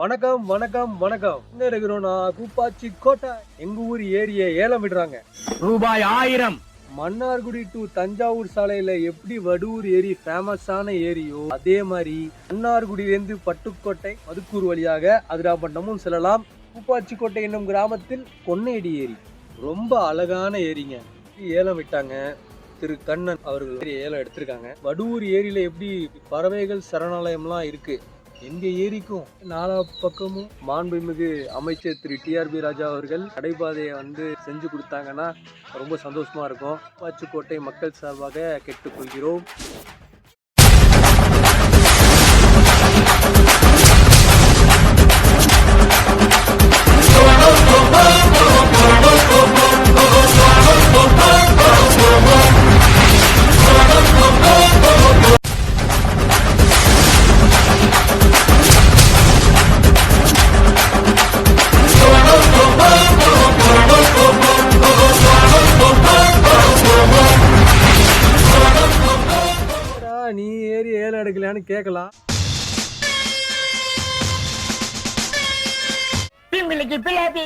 வணக்கம் வணக்கம் வணக்கம். என்ன இருக்கிறோம்னா கூப்பாச்சி கோட்டை எங்க ஊர் ஏரியை ஏலம் விடுறாங்க. ரூபாய் 1000. மன்னார்குடி டு தஞ்சாவூர் சாலையில எப்படி வடூர் ஏரி ஃபேமஸான ஏரியோ அதே மாதிரி மன்னார்குடியிலிருந்து பட்டுக்கோட்டை மதுக்கூர் வழியாக அதிராப்பட்டமும் செல்லலாம். கூப்பாச்சிக்கோட்டை என்னும் கிராமத்தில் கொன்னையடி ஏரி ரொம்ப அழகான ஏரிங்க. ஏலம் விட்டாங்க. திரு கண்ணன் அவர்கள் ஏலம் எடுத்திருக்காங்க. வடூர் ஏரியில எப்படி பறவைகள் சரணாலயம்லாம் இருக்கு, எங்க ஏரிக்கும் நாலா பக்கமும் மாண்புமிகு அமைச்சர் திரு டிஆர்பி ராஜா அவர்கள் நடைபாதையை செஞ்சு கொடுத்தாங்கன்னா ரொம்ப சந்தோஷமா இருக்கும். கூப்பாச்சிக்கோட்டை மக்கள் சார்பாக கேட்டுக்கொள்கிறோம். நீ ஏறி ஏலம் எடுக்கலான்னு கேட்கலாம். பிள்ளைக்கு பிள்ளாபி